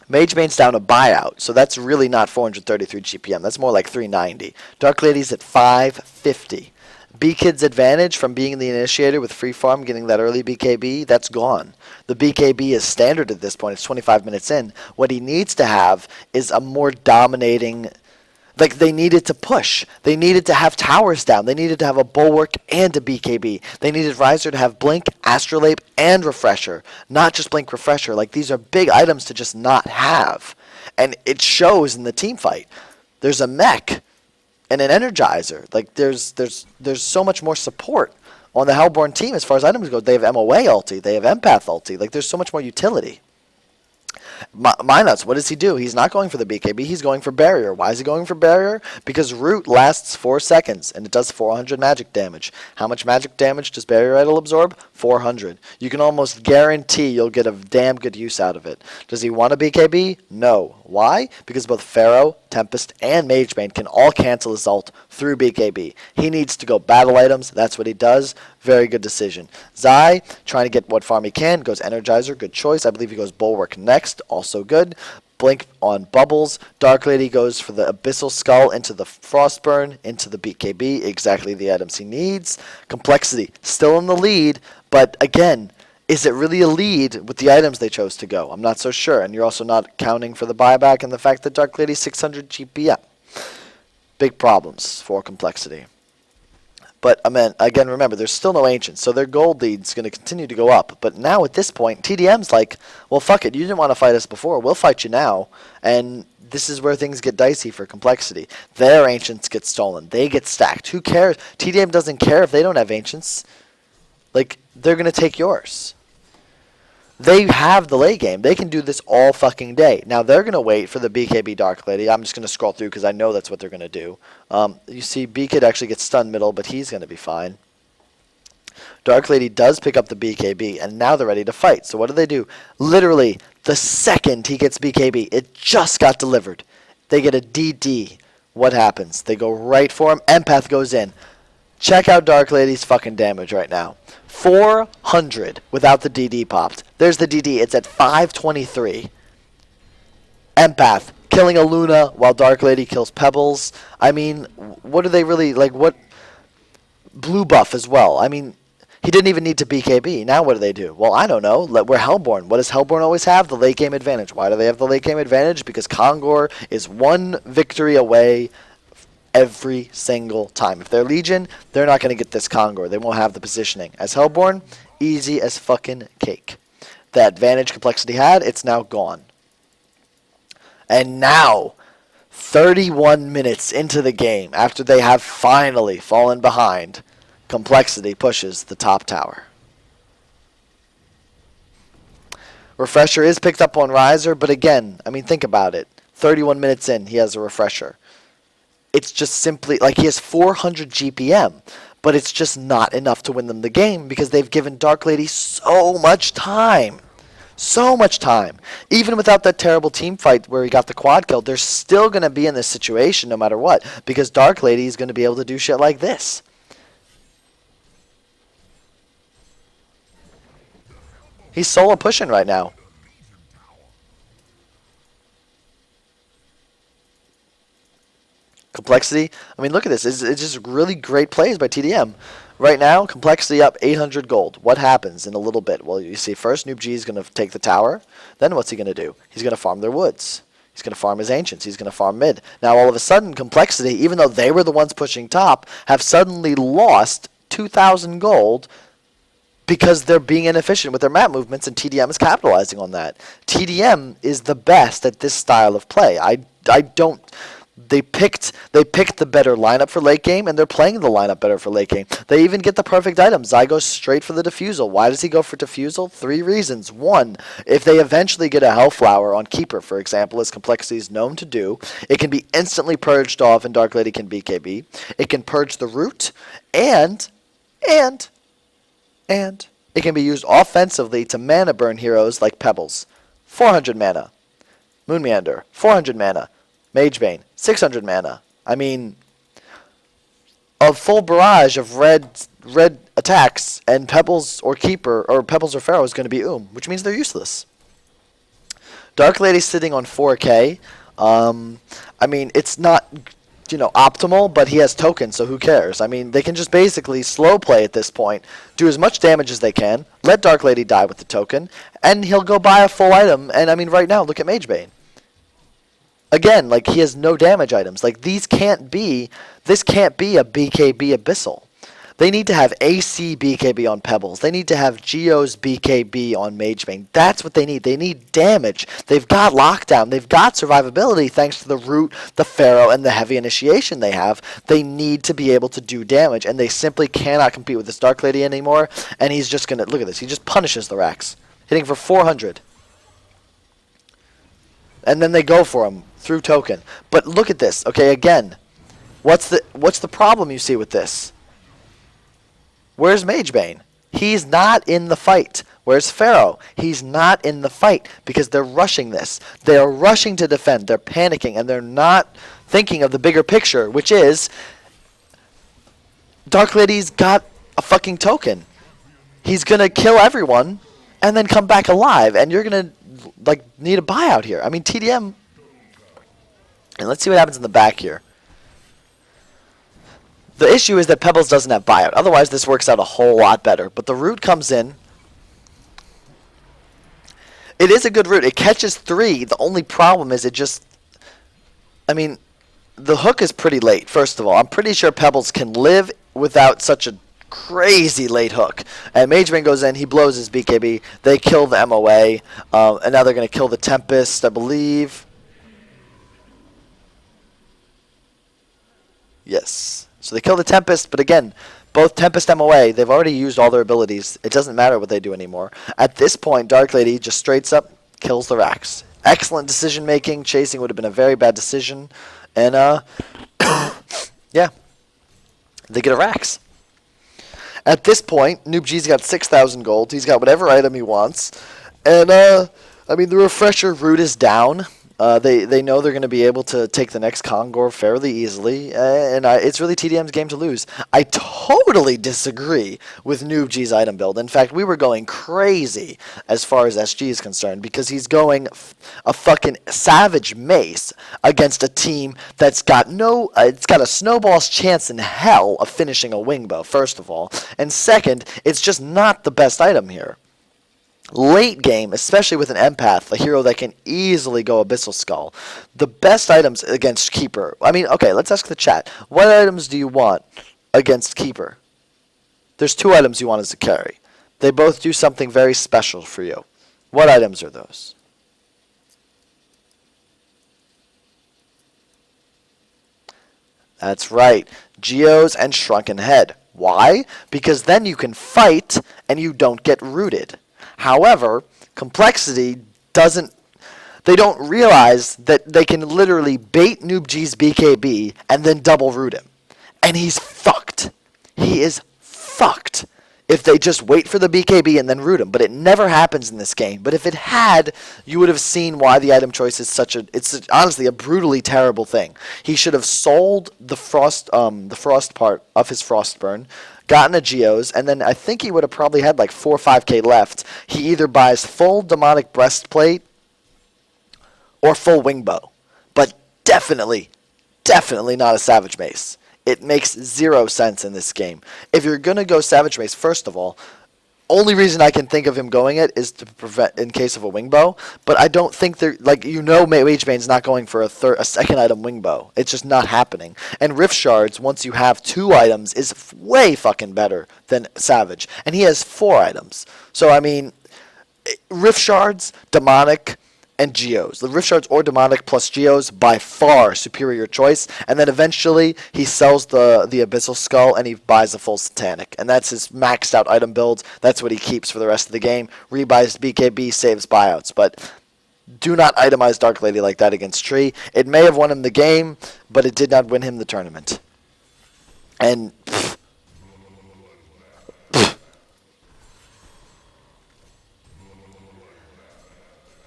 Mage Bane's down a buyout, so that's really not 433 GPM. That's more like 390. Dark Lady's at 550. B-Kid's advantage from being the initiator with free farm, getting that early BKB, that's gone. The BKB is standard at this point. It's 25 minutes in. What he needs to have is a more dominating... Like, they needed to push. They needed to have towers down. They needed to have a bulwark and a BKB. They needed Riser to have Blink, Astrolabe, and Refresher. Not just Blink, Refresher. Like, these are big items to just not have. And it shows in the team fight. There's a mech and an Energizer. Like, there's so much more support on the Hellborn team as far as items go. They have MOA ulti. They have Empath ulti. Like, there's so much more utility. Minuts, what does he do? He's not going for the BKB, he's going for Barrier. Why is he going for Barrier? Because Root lasts 4 seconds, and it does 400 magic damage. How much magic damage does Barrier Idol absorb? 400. You can almost guarantee you'll get a damn good use out of it. Does he want a BKB? No. Why? Because both Pharaoh, Tempest, and Magebane can all cancel his ult through BKB. He needs to go battle items, that's what he does. Very good decision. Zai, trying to get what farm he can, goes Energizer, good choice. I believe he goes Bulwark next, also good. Blink on Bubbles. Dark Lady goes for the Abyssal Skull into the Frostburn, into the BKB, exactly the items he needs. Complexity, still in the lead, but again, is it really a lead with the items they chose to go? I'm not so sure, and you're also not counting for the buyback and the fact that Dark Lady's 600 GPM. Big problems for Complexity. But, I mean, again, remember, there's still no Ancients, so their gold lead's going to continue to go up. But now, at this point, tdM's like, well, fuck it, you didn't want to fight us before, we'll fight you now. And this is where things get dicey for Complexity. Their Ancients get stolen. They get stacked. Who cares? tdM doesn't care if they don't have Ancients. Like, they're going to take yours. They have the late game. They can do this all fucking day. Now, they're going to wait for the BKB Dark Lady. I'm just going to scroll through because I know that's what they're going to do. You see, B-Kid actually gets stunned middle, but he's going to be fine. Dark Lady does pick up the BKB, and now they're ready to fight. So what do? Literally, the second he gets BKB, it just got delivered. They get a DD. What happens? They go right for him. Empath goes in. Check out Dark Lady's fucking damage right now. 400 without the DD popped. There's the DD. It's at 523. Empath killing a Luna while Dark Lady kills Pebbles. I mean, what do they really, like, what? Blue buff as well. I mean, he didn't even need to BKB. Now what do? Well, I don't know. We're Hellborn. What does Hellborn always have? The late game advantage. Why do they have the late game advantage? Because Kongor is one victory away every single time. If they're Legion, they're not going to get this Kongor. They won't have the positioning. As Hellborn, easy as fucking cake. The advantage Complexity had, it's now gone. And now, 31 minutes into the game, after they have finally fallen behind, Complexity pushes the top tower. Refresher is picked up on Riser, but again, I mean, think about it. 31 minutes in, he has a Refresher. It's just simply, like, he has 400 GPM, but it's just not enough to win them the game because they've given Dark Lady so much time. So much time. Even without that terrible team fight where he got the quad kill, they're still going to be in this situation no matter what because Dark Lady is going to be able to do shit like this. He's solo pushing right now. Complexity. I mean, look at this. It's just really great plays by tdM. Right now, complexity up 800 gold. What happens in a little bit? Well, you see, first Noob G is going to take the tower. Then what's he going to do? He's going to farm their woods. He's going to farm his ancients. He's going to farm mid. Now, all of a sudden, complexity, even though they were the ones pushing top, have suddenly lost 2,000 gold because they're being inefficient with their map movements, and tdM is capitalizing on that. tdM is the best at this style of play. I don't. They picked the better lineup for late game, and they're playing the lineup better for late game. They even get the perfect items. Zai goes straight for the defusal. Why does he go for defusal? 3 reasons. 1, if they eventually get a Hellflower on Keeper, for example, as Complexity is known to do, it can be instantly purged off, and Dark Lady can BKB. It can purge the root, and it can be used offensively to mana burn heroes like Pebbles. 400 mana. Moon Meander, 400 mana. Magebane, 600 mana. I mean, a full barrage of red attacks, and Pebbles or Keeper, or Pebbles or Pharaoh is going to be which means they're useless. Dark Lady's sitting on 4k. I mean, it's not, optimal, but he has tokens, so who cares? I mean, they can just basically slow play at this point, do as much damage as they can, let Dark Lady die with the token, and he'll go buy a full item. And I mean, right now, look at Magebane. Again, like, he has no damage items. Like, this can't be a BKB Abyssal. They need to have AC BKB on Pebbles. They need to have Geo's BKB on Magebane. That's what they need. They need damage. They've got lockdown. They've got survivability thanks to the Root, the Pharaoh, and the heavy initiation they have. They need to be able to do damage, and they simply cannot compete with this Dark Lady anymore. And he's just going to, look at this, he just punishes the Rax, hitting for 400. And then they go for him through token. But look at this. Okay, again, what's the problem you see with this? Where's Magebane? He's not in the fight. Where's Pharaoh? He's not in the fight because they're rushing this. They're rushing to defend. They're panicking, and they're not thinking of the bigger picture, which is Dark Lady's got a fucking token. He's going to kill everyone and then come back alive, and you're going to need a buyout here. I mean, tdM, and let's see what happens in the back here. The issue is that Pebbles doesn't have buyout. Otherwise, this works out a whole lot better. But the root comes in. It is a good root. It catches 3. The only problem is the hook is pretty late, first of all. I'm pretty sure Pebbles can live without such a crazy late hook. And Magebane goes in, he blows his BKB, they kill the MOA, and now they're going to kill the Tempest, I believe. Yes. So they kill the Tempest, but again, both Tempest MOA, they've already used all their abilities. It doesn't matter what they do anymore. At this point, Dark Lady just straight up kills the Rax. Excellent decision making. Chasing would have been a very bad decision. And, yeah. They get a Rax. At this point, Noob G's got 6,000 gold. He's got whatever item he wants. And, the Refresher route is down. They know they're going to be able to take the next Kongor fairly easily. And it's really tdM's game to lose. I totally disagree with Noob G's item build. In fact, we were going crazy as far as SG is concerned because he's going a fucking Savage Mace against a team that's got it's got a snowball's chance in hell of finishing a Wingbow, first of all. And second, it's just not the best item here. Late game, especially with an Empath, a hero that can easily go Abyssal Skull, the best items against Keeper. Okay, let's ask the chat. What items do you want against Keeper? There's 2 items you want as a carry. They both do something very special for you. What items are those? That's right. Geos and Shrunken Head. Why? Because then you can fight and you don't get rooted. However, Complexity they don't realize that they can literally bait Noob G's BKB and then double root him. And he's fucked. He is fucked if they just wait for the BKB and then root him. But it never happens in this game. But if it had, you would have seen why the item choice is it's honestly a brutally terrible thing. He should have sold the frost part of his Frostburn, gotten a Geos, and then I think he would have probably had like 4 or 5k left. He either buys full Demonic Breastplate or full Wingbow. But definitely not a Savage Mace. It makes zero sense in this game. If you're going to go Savage Mace, first of all, only reason I can think of him going it is to prevent in case of a wing bow. But I don't think they're Mage Bane's not going for a second item wing bow. It's just not happening. And Rift Shards, once you have 2 items, is way fucking better than Savage. And he has 4 items. So I mean, Rift Shards, Demonic, and Geos. The Rift Shards or Demonic plus Geos, by far superior choice. And then eventually he sells the Abyssal Skull and he buys a full Satanic. And that's his maxed out item build. That's what he keeps for the rest of the game. Rebuys BKB, saves buyouts. But do not itemize Dark Lady like that against Tree. It may have won him the game, but it did not win him the tournament. And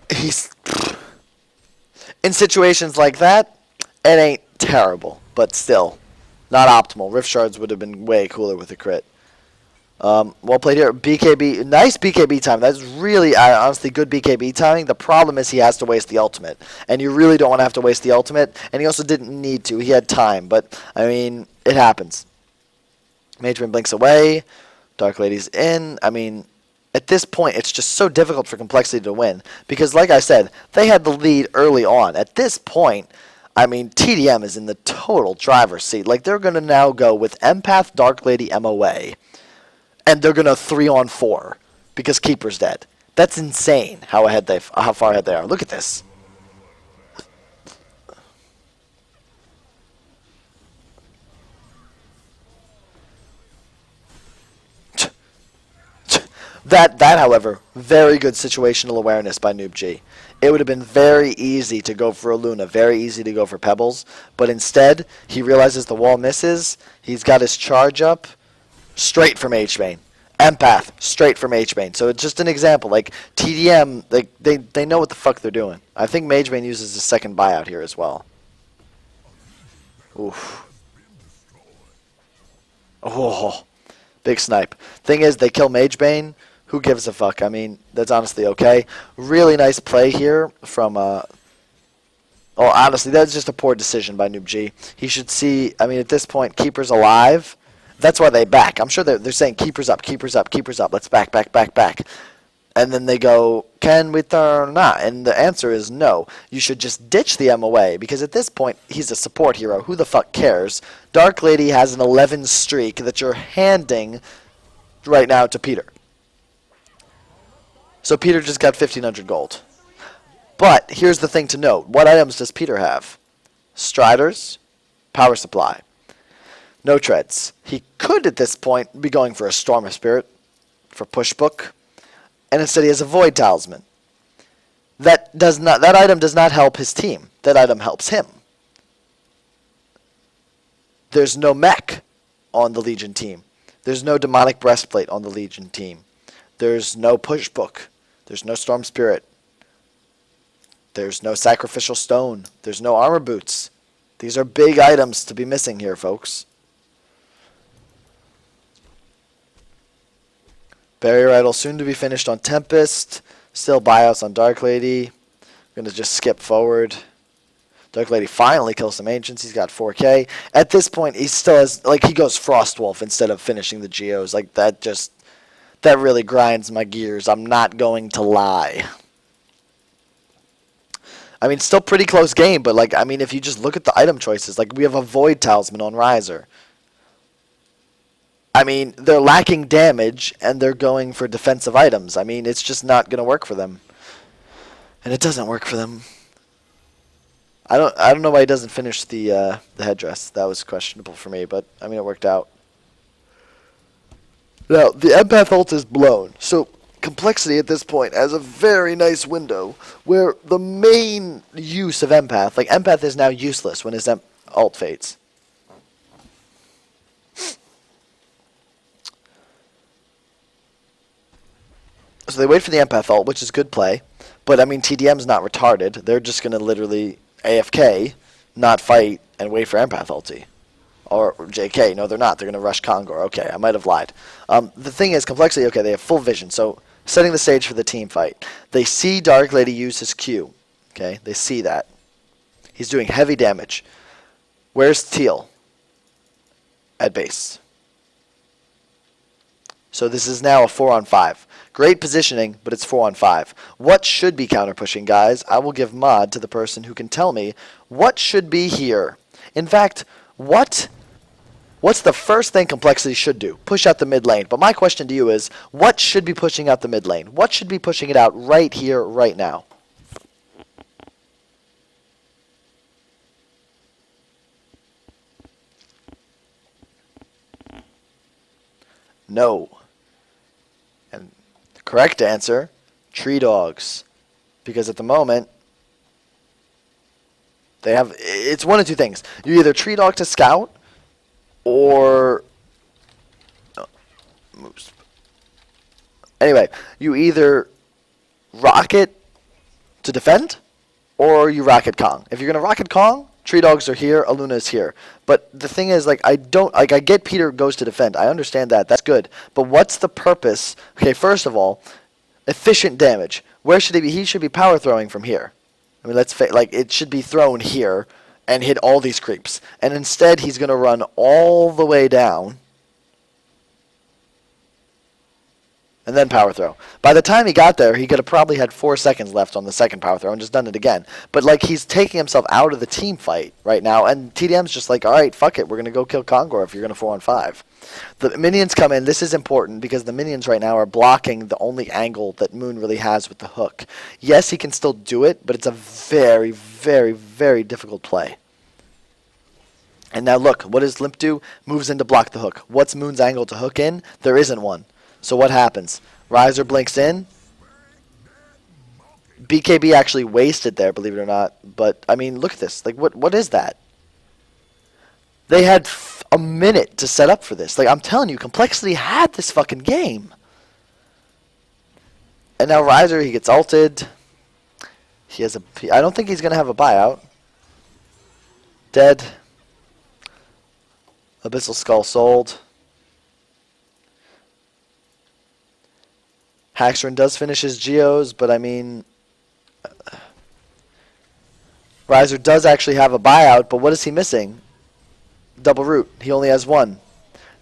he's in situations like that, it ain't terrible, but still not optimal. Rift Shards would have been way cooler with a crit. Well played here. BKB, nice BKB time. That's really, honestly, good BKB timing. The problem is he has to waste the ultimate, and you really don't want to have to waste the ultimate. And he also didn't need to. He had time, but I mean, it happens. Mageman blinks away. Dark Lady's in. I mean, at this point, it's just so difficult for Complexity to win. Because, like I said, they had the lead early on. At this point, I mean, tdM is in the total driver's seat. Like, they're going to now go with Empath, Dark Lady, MOA. And they're going to 3-on-4 because Keeper's dead. That's insane how far ahead they are. Look at this. That, however, very good situational awareness by Noob G. It would have been very easy to go for a Luna, very easy to go for Pebbles, but instead, he realizes the wall misses, he's got his charge up, straight from H-Bane. Empath, straight from H-Bane. So it's just an example, like, tdM, like, they know what the fuck they're doing. I think Magebane uses his second buyout here as well. Oof. Oh, big snipe. Thing is, they kill Magebane. Who gives a fuck? I mean, that's honestly okay. Really nice play here from, oh, honestly, that's just a poor decision by Noob G. He should see, I mean, at this point, Keeper's alive. That's why they back. I'm sure they're saying, Keeper's up, Keeper's up, Keeper's up. Let's back, back, back, back. And then they go, can we turn or not? And the answer is no. You should just ditch the MOA, because at this point, he's a support hero. Who the fuck cares? Dark Lady has an 11 streak that you're handing right now to Peter. So Peter just got 1,500 gold. But here's the thing to note. What items does Peter have? Striders, Power Supply. No treads. He could, at this point, be going for a Storm of Spirit, for Push Book, and instead he has a Void Talisman. That item does not help his team. That item helps him. There's no mech on the Legion team. There's no Demonic Breastplate on the Legion team. There's no Push Book. There's no Storm Spirit. There's no Sacrificial Stone. There's no Armor Boots. These are big items to be missing here, folks. Barrier Idol soon to be finished on Tempest. Still buyouts on Dark Lady. I'm going to just skip forward. Dark Lady finally kills some Ancients. He's got 4K. At this point, he still has, like, he goes Frostwolf instead of finishing the Geos. Like, that really grinds my gears. I'm not going to lie. I mean, still pretty close game, but, like, I mean, if you just look at the item choices, like, we have a Void Talisman on Riser. I mean, they're lacking damage, and they're going for defensive items. I mean, it's just not going to work for them. And it doesn't work for them. I don't know why he doesn't finish the headdress. That was questionable for me, but, I mean, it worked out. Now, the Empath ult is blown, so Complexity at this point has a very nice window where the main use of Empath, like, Empath is now useless when his ult fades. So they wait for the Empath ult, which is good play. But, I mean, tdM's not retarded. They're just going to literally AFK, not fight, and wait for Empath ulti. Or JK. No, they're not. They're going to rush Kongor. Okay, I might have lied. The thing is, Complexity, okay, they have full vision. So, setting the stage for the team fight. They see Dark Lady use his Q. Okay, they see that. He's doing heavy damage. Where's Teal? at base. So this is now a 4-on-5. Great positioning, but it's 4-on-5. What should be counter pushing, guys? I will give mod to the person who can tell me what should be here. In fact, what's the first thing Complexity should do? Push out the mid lane. But my question to you is, what should be pushing out the mid lane? What should be pushing it out right here, right now? No. And the correct answer, Tree Dogs. Because at the moment, they have, it's one of two things. You either Tree Dog to scout, or moves. Anyway, you either rocket to defend, or you rocket Kong. If you're gonna rocket Kong, Tree Dogs are here, Aluna is here. But the thing is, like, I get Peter goes to defend. I understand that. That's good. But what's the purpose? Okay, first of all, efficient damage. Where should he be? He should be power throwing from here. I mean, it should be thrown here and hit all these creeps. And instead, he's going to run all the way down and then power throw. By the time he got there, he could have probably had 4 seconds left on the second power throw and just done it again. But, like, he's taking himself out of the team fight right now, and tdM's just like, all right, fuck it, we're going to go kill Kongor if you're going to 4-on-5. The minions come in. This is important because the minions right now are blocking the only angle that Moon really has with the hook. Yes, he can still do it, but it's a very, very, very difficult play. And now look, what does Limp do? Moves in to block the hook. What's Moon's angle to hook in? There isn't one. So what happens? Riser blinks in. BKB actually wasted there, believe it or not. But, I mean, look at this. Like, what is that? They had a minute to set up for this. Like, I'm telling you, Complexity had this fucking game. And now Riser, he gets ulted. He has I don't think he's going to have a buyout. Dead. Abyssal Skull sold. Haxrin does finish his Geos, but I mean, Riser does actually have a buyout, but what is he missing? Double root. He only has one.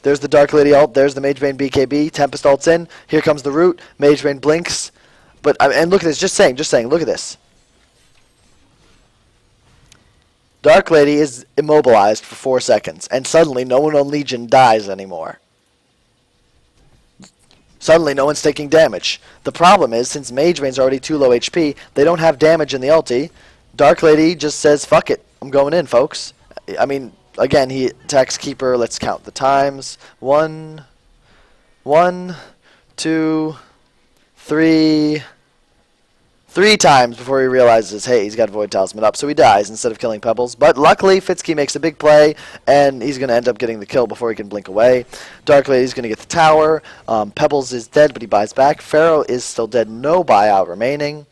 There's the Dark Lady ult. There's the Magebane BKB. Tempest ults in. Here comes the root. Magebane blinks. But and look at this. Just saying. Look at this. Dark Lady is immobilized for 4 seconds, and suddenly no one on Legion dies anymore. Suddenly, no one's taking damage. The problem is, since Magebane's already too low HP, they don't have damage in the ulti. Dark Lady just says, fuck it, I'm going in, folks. I mean, again, he attacks Keeper. Let's count the times. 1, 2, 3... 3 times before he realizes, hey, he's got Void Talisman up, so he dies instead of killing Pebbles. But luckily, Fitzky makes a big play, and he's going to end up getting the kill before he can blink away. Dark Lady's going to get the tower. Pebbles is dead, but he buys back. Pharaoh is still dead, no buyout remaining.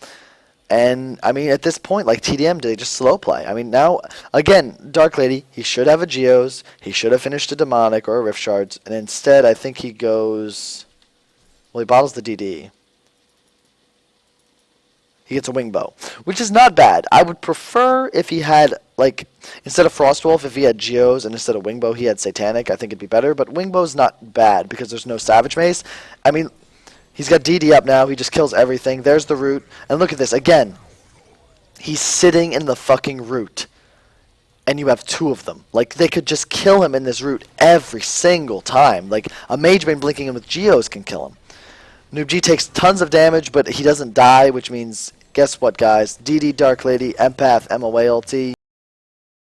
And, I mean, at this point, like tdM, they just slow play. I mean, now, again, Dark Lady, he should have a Geos. He should have finished a Demonic or a Rift Shards. And instead, I think he goes... Well, he bottles the DD. He gets a wing bow, which is not bad. I would prefer if he had, like, instead of Frostwolf, if he had Geos, and instead of wing bow, he had Satanic. I think it'd be better. But wing bow's not bad because there's no Savage Mace. I mean, he's got DD up now. He just kills everything. There's the root. And look at this. Again, he's sitting in the fucking root. And you have 2 of them. Like, they could just kill him in this root every single time. Like, a Magebane blinking him with Geos can kill him. Noob G takes tons of damage, but he doesn't die, which means, guess what, guys? DD, Dark Lady, Empath, MOA ulti.